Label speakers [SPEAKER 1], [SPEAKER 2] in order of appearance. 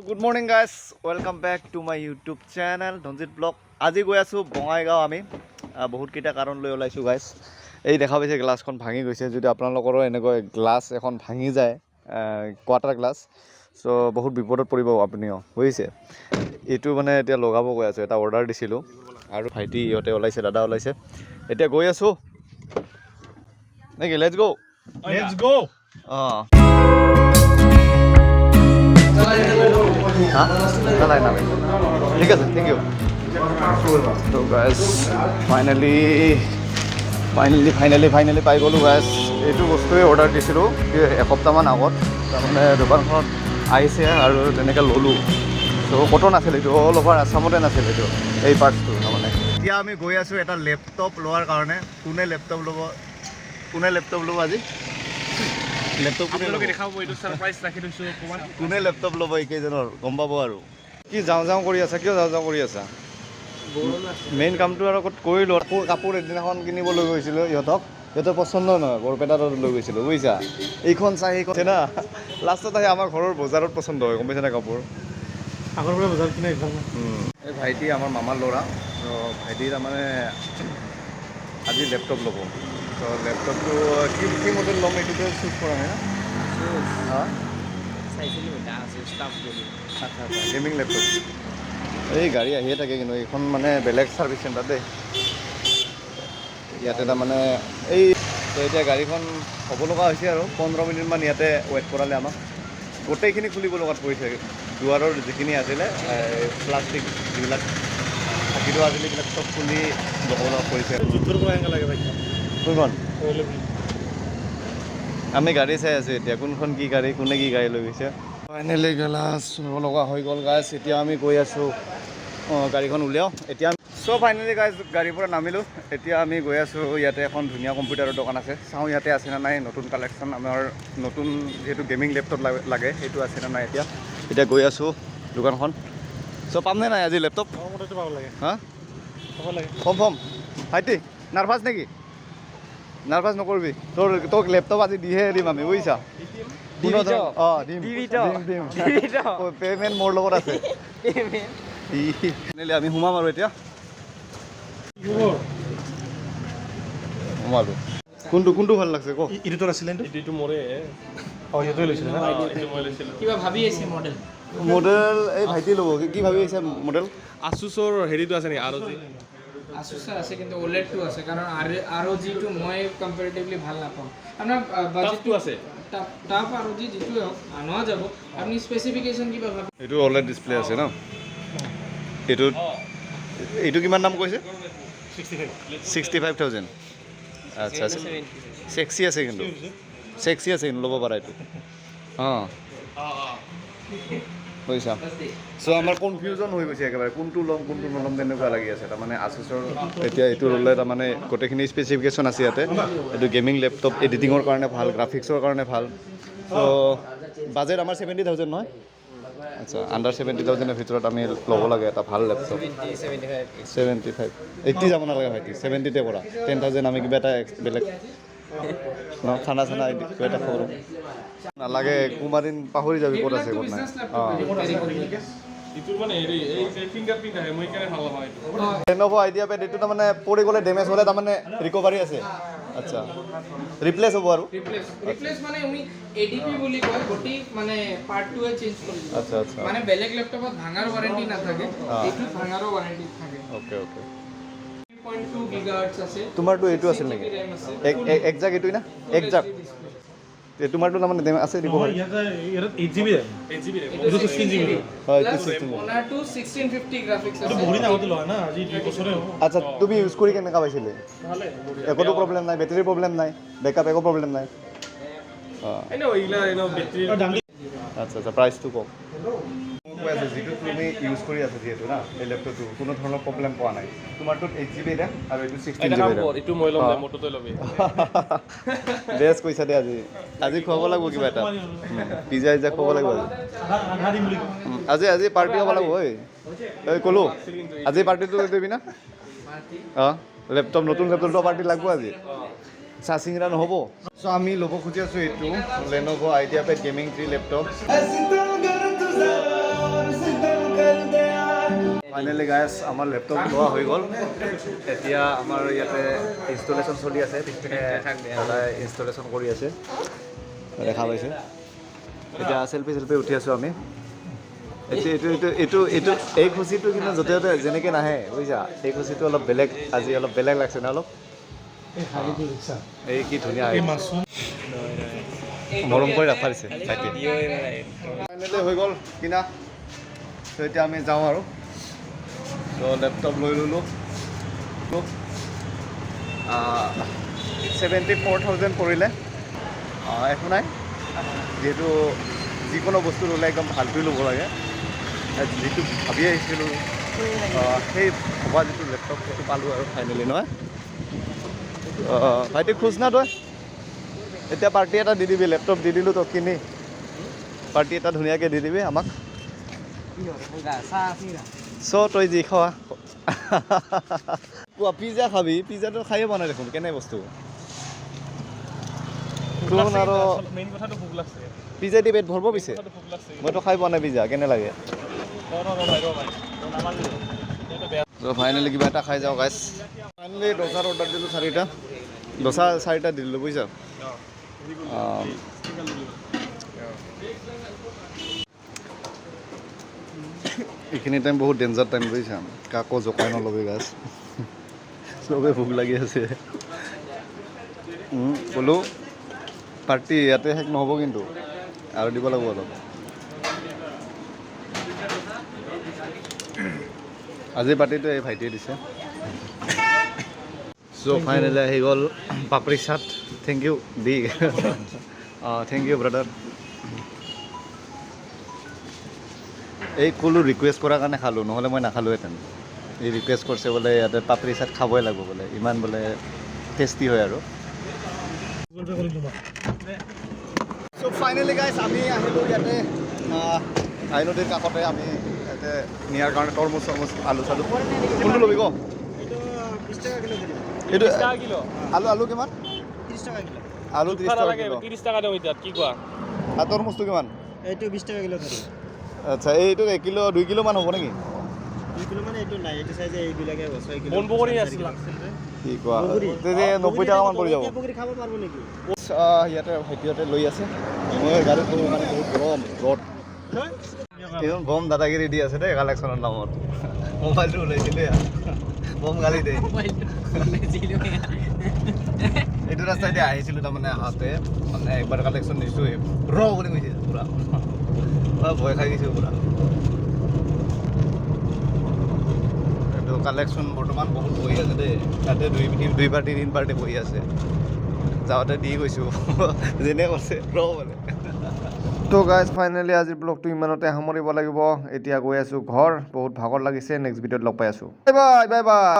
[SPEAKER 1] Good morning guys, welcome back to my YouTube channel Dhanjit vlog. আজি গৈ আছোঁ বঙাইগাঁও। আমি বহুতকেইটা কাৰণ লৈ ওলাইছোঁ গাইজ। এই দেখা পাইছে গ্লাছখন ভাঙি গৈছে। যদি আপোনালোকৰো এনেকৈ গ্লাছ এখন ভাঙি যায়, কোৱাটাৰ গ্লাছ, চ' বহুত বিপদত পৰিব আপুনিও, বুজিছে। এইটো মানে এতিয়া লগাব গৈ আছোঁ, এটা অৰ্ডাৰ দিছিলোঁ আৰু ভাইটি ইহঁতে ওলাইছে, দাদা ওলাইছে। এতিয়া গৈ আছোঁ নেকি? লেটছ গ'। অঁ ঠিক আছে, থেংক ইউ। তো গাইজ ফাইনেলি পাই গ'লোঁ গাইজ। এইটো বস্তুৱে অৰ্ডাৰ দিছিলোঁ এসপ্তাহমান আগত। তাৰমানে দোকানখনত আহিছে আৰু তেনেকৈ ল'লোঁ। ত' ক'তো নাছিল, এইটো অল অভাৰ আছামতে নাছিল এইটো, এই পাৰ্টছটো তাৰমানে। এতিয়া আমি গৈ আছোঁ এটা লেপটপ লোৱাৰ কাৰণে। কোনে লেপটপ ল'ব আজি? লেপটপ কোনে লেপটপ ল'ব এইকেইজনৰ গম পাব আৰু। কি যাওঁ কৰি আছা? কিয় যাওঁ কৰি আছা? মেইন কামটো আৰু ক'ত কৰিলোঁ। কাপোৰ এদিনাখন কিনিব লৈ গৈছিলোঁ সিহঁতৰ পচন্দ নহয়, বৰপেটাত লৈ গৈছিলোঁ, বুজিছা। এইখন চাই সেইখন না, লাষ্টত আহি আমাৰ ঘৰৰ বজাৰত পচন্দ হয়, গম পাইছেনে কাপোৰ।
[SPEAKER 2] আগৰ পৰা বজাৰ কিনে
[SPEAKER 1] এই ভাইটি আমাৰ মামাৰ ল'ৰা, ভাইটি তাৰমানে আজি লেপটপ ল'ব। ত' লেপটপটো কি মডেল ল'ম এইটোতে চুজ কৰা নাই না? আচ্ছা, গেমিং লেপটপ। এই গাড়ী আহিয়ে থাকে, কিন্তু এইখন মানে বেলেগ ছাৰ্ভিচ চেণ্টাৰ দেই। ইয়াতে তাৰমানে এতিয়া গাড়ীখন হ'ব লগা হৈছে আৰু 15 মিনিটমান ইয়াতে ৱেইট কৰালে আমাক। গোটেইখিনি খুলিব লগাত পৰিছে। দুৱাৰৰ যিখিনি আছিলে প্লাষ্টিক যিবিলাক থাকি থোৱা আছিলে, এইবিলাক চব খুলি ল'ব লগা পৰিছে।
[SPEAKER 2] যুদ্ধৰ পৰা এনেকৈ লাগে ভাই।
[SPEAKER 1] কোনখন? আমি গাড়ী চাই আছোঁ এতিয়া, কোনখন কি গাড়ী, কোনে কি গাড়ী লৈ গৈছে। ফাইনেলি গ্লাছ ল'ব লগা হৈ গ'ল গাইজ। এতিয়া আমি গৈ আছোঁ, গাড়ীখন উলিয়াওঁ এতিয়া। চ' ফাইনেলি গাইজ গাড়ীৰ পৰা নামিলোঁ। এতিয়া আমি গৈ আছোঁ, ইয়াতে এখন ধুনীয়া কম্পিউটাৰৰ দোকান আছে, চাওঁ ইয়াতে আছে নে নাই নতুন কালেকশ্যন। আমাৰ নতুন যিহেতু গেমিং লেপটপ লাগে, সেইটো আছে নে নাই এতিয়া গৈ আছোঁ দোকানখন। চ' পামনে নাই আজি লেপটপ?
[SPEAKER 2] পাব লাগে।
[SPEAKER 1] হা
[SPEAKER 2] পাব লাগে।
[SPEAKER 1] কনফাৰ্ম? ভাইটি নাৰ্ভাছ নেকি? নাৰ্ভাছ নকৰিবি, তোক লেপটপ আজি দিহে দিম আমি, বুজিছা। পে'মেণ্ট মোৰ লগত আছে। আমি সোমাম আৰু এতিয়া সোমালোঁ। কোনটো ভাল লাগছে কওক?
[SPEAKER 2] এইটো আছিলে এইটো মোৰে। সিহঁতে লৈছিলে না?
[SPEAKER 3] কিবা ভাবি আছে মডেল
[SPEAKER 1] এই ভাইটি ল'ব। কি ভাবি আছে মডেল?
[SPEAKER 4] আসুসৰ হেৰিটো আছে নেকি?
[SPEAKER 3] Asus আছে, কিন্তু OLED-টো আছে, কাৰণ ROG-টো মই কম্পেৰেটিভলি ভাল নাপাওঁ। আপোনাৰ বাজেটটো
[SPEAKER 4] আছে
[SPEAKER 3] টাফ ROG যিটোৱে হওক আনোৱা যাব। আপুনি স্পেচিফিকেশ্যন কিবা ভাবি?
[SPEAKER 1] এইটো OLED ডিছপ্লে আছে ন? এইটো কিমান দাম কৈছে? 65,000। আচ্ছা, চেক্সি আছে কিন্তু ল'ব পাৰা এইটো। বুজিছা। চ' আমাৰ কনফিউজন হৈ গৈছে একেবাৰে, কোনটো ল'ম তেনেকুৱা লাগি আছে। তাৰমানে Asusৰ এতিয়া এইটো ল'লে তাৰমানে গোটেইখিনি স্পেচিফিকেশ্যন আছে ইয়াতে। এইটো গেমিং লেপটপ, এডিটিঙৰ কাৰণে ভাল, গ্ৰাফিক্সৰ কাৰণে ভাল। চ' বাজেট আমাৰ 70,000 নহয়? আচ্ছা, আণ্ডাৰ 70,000ৰ ভিতৰত আমি ল'ব লাগে এটা ভাল লেপটপ। 75, 80 যাব নালাগে ভাইটি, 70তে কৰা। 10,000 আমি কিবা এটা বেলেগ খানা কিবা এটা কৰোঁ নালাগে। কোনোবাদিন পাহৰি যাবি ক'ত আছে ক'ত নাই। Lenovo IdeaPad এইটো তাৰমানে পৰি গ'লে ডেমেজ হ'লে তাৰমানে ৰিকভাৰী আছে। আচ্ছা, ৰিপ্লেচ হ'ব আৰু?
[SPEAKER 3] ৰিপ্লেচ মানে আমি ADP বুলি কয়, গোটেই মানে পাৰ্টটোৱে চেঞ্জ কৰি দিওঁ।
[SPEAKER 1] আচ্ছা,
[SPEAKER 3] মানে বেলেগ লেপটপত ভাঙাৰ ৱাৰেণ্টি নাথাকে, এইটোত ভাঙাৰো ৱাৰেণ্টি থাকে।
[SPEAKER 1] অ'কে।
[SPEAKER 3] 3.2 GHz আছে।
[SPEAKER 1] তোমাৰটো এইটো আছিল নেকি? একজাক্ট এইটোৱে না? একজাক্ট তোমাৰটো তাৰমানে আছে ৰিকভাৰী? হয়,
[SPEAKER 3] অনাৰটো 1650 গ্ৰাফিক্স আছে।
[SPEAKER 1] আচ্ছা, তুমি ইউজ কৰি কেনেকুৱা পাইছিলি? একোতো প্ৰব্লেম নাই, বেটেৰীৰ প্ৰব্লেম নাই, বেকআপ একো প্ৰব্লেম নাই? আচ্ছা, প্ৰাইচটো কওক। কৈ আছে যিটো তুমি ইউজ কৰি আছা যিহেতু না, এই লেপটপটো কোনো ধৰণৰ প্ৰব্লেম পোৱা নাই। তোমাৰটোত 8GB ৰেম আৰু এইটো 16GB ৰেম।
[SPEAKER 4] এইটো মই ল'ম, মোৰটোতে ল'বি।
[SPEAKER 1] বেছ কৈছা দে। আজি খুৱাব লাগিব কিবা এটা, পিজ্জা খুৱাব লাগিব আজি পাৰ্টি হ'ব লাগিব। ঐ ক'লো আজি পাৰ্টিটো দিবি না? নতুন লেপটপটো পাৰ্টি লাগিব আজি। চাহ চিঙৰা নহ'ব। চ' আমি ল'ব খুজি আছোঁ এইটো Lenovo IdeaPad Gaming 3 laptop. Finally গাইছ আমাৰ লেপটপ লোৱা হৈ গ'ল এতিয়া আমাৰ ইয়াতে ইনষ্টলেশ্যন চলি আছে পিছপিনে দাদাই ইনষ্টলেশ্যন কৰি আছে দেখা পাইছে এতিয়া চেল্ফি উঠি আছোঁ আমি এইটো এই খুচিটো কিন্তু য'তে ত'তে যেনেকৈ নাহে বুজিছা এই খুচিটো অলপ বেলেগ আজি অলপ বেলেগ লাগছে ন অলপ এই কি ধুনীয়া মৰম কৰি ৰাখা দিছে ফাইনেলি হৈ গ'ল কিনা ত' এতিয়া আমি যাওঁ আৰু ত' লেপটপ লৈ ল'লোঁ 74,000 পৰিলে একো নাই যিহেতু যিকোনো বস্তু ল'লে একদম ভালটোৱে ল'ব লাগে যিটো ভাবি আহিছিলোঁ সেই ভবা যিটো লেপটপ সেইটো পালোঁ আৰু ফাইনেলি নহয় ভাইটি খোজ না তই এতিয়া পাৰ্টি এটা দি দিবি লেপটপ দি দিলোঁ তই কিনি পাৰ্টি এটা ধুনীয়াকৈ দি দিবি আমাক চ' তই যি খোৱা কোৱা পিজ্জা খাবি পিজ্জাটো খায়ে পোৱা নাই দেখোন কেনে বস্তু আৰু
[SPEAKER 2] মেইন কথাটো ভোক লাগছে
[SPEAKER 1] পিজ্জা দি পেট ভৰিব পিছে
[SPEAKER 2] ভোক লাগছে
[SPEAKER 1] মইতো খাই পোৱা নাই পিজ্জা কেনে লাগে ফাইনেলি কিবা এটা খাই যাওঁ গাইছ ফাইনেলি দোচাৰ অৰ্ডাৰ দিলোঁ 4টা দোচা 4টা দিলোঁ বুজিছা এইখিনি টাইম বহুত ডেঞ্জাৰ টাইম বুজিছা কাকো জোকাই নল'বি গাছ চবেই ভোক লাগি আছে ক'লোঁ পাৰ্টি ইয়াতে শেষ নহ'ব কিন্তু আৰু দিব লাগিব অলপ আজি পাৰ্টিটো এই ভাইটিয়ে দিছে চ' ফাইনেলি আহি গ'ল পাপৰি চাট থেংক ইউ দি থেংক ইউ ব্ৰাদাৰ এই ক'লো ৰিকুৱেষ্ট কৰাৰ কাৰণে খালোঁ নহ'লে মই নাখালোঁহেঁতেন এই ৰিকুৱেষ্ট কৰিছে বোলে ইয়াতে পাপৰি চাট খাবই লাগিব বোলে ইমান বোলে টেষ্টি হয় আৰু চ' ফাইনেলি গাইছ আমি আহিলোঁ ইয়াতে আই নদীৰ কাষতে আমি ইয়াতে নিয়াৰ কাৰণে তৰমুজ চৰমুজ আলু চালু কোনটো ল'বি ক এইটো আলু কিমান
[SPEAKER 5] 30 টকা কিলো
[SPEAKER 1] আলু 30 টকা কিলো
[SPEAKER 4] 30 টকা দিওঁ এতিয়া কি কোৱা
[SPEAKER 1] আৰু তৰমুজটো কিমান
[SPEAKER 5] এইটো 20 টকা কিলো ধৰি
[SPEAKER 1] আচ্ছা এইটো 1 কিলো 2 কিলো মান হ'ব নেকি
[SPEAKER 5] 2 কিলো মানে এইটো নাই এইটো চাইজে এইবিলাকে 6 কিলো
[SPEAKER 4] বন বগৰী আছিল
[SPEAKER 1] কি কোৱা তেতিয়া 90 টকা মান পৰি যাব
[SPEAKER 5] বগৰী খাব পারবো নেকি
[SPEAKER 1] ইয়াতে ভাইটিহঁতে লৈ আছে মই গাড়ীত গ'লোঁ মানে বহুত গৰম ৰ'দ এইখন বম দাদাগিৰি দি আছে দেই কালেকশ্যনৰ নামত মোবাইলটো ওলাইছিলে বম গালি দে এইটো ৰাস্তাইদি আহিছিলোঁ তাৰমানে আহোঁতে মানে একবাৰ কালেকশ্যন দিছোঁ ৰ কৰি গৈছে পূৰা ভয় খাই গৈছোঁ পূৰা এইটো কালেকশ্যন বৰ্তমান বহুত বহি আছে দেই তাতে 2 পাৰ্টি 3 পাৰ্টি বহি আছে যাওঁতে দি গৈছোঁ যেনে কৈছে ৰ মানে তো গাইজ ফাইনেলি আজিৰ ব্লগটো ইমানতে সামৰিব লাগিব এতিয়া গৈ আছোঁ ঘৰ বহুত ভাগৰ লাগিছে নেক্সট ভিডিঅ'ত লগ পাই আছোঁ বাই বাই বাই বাই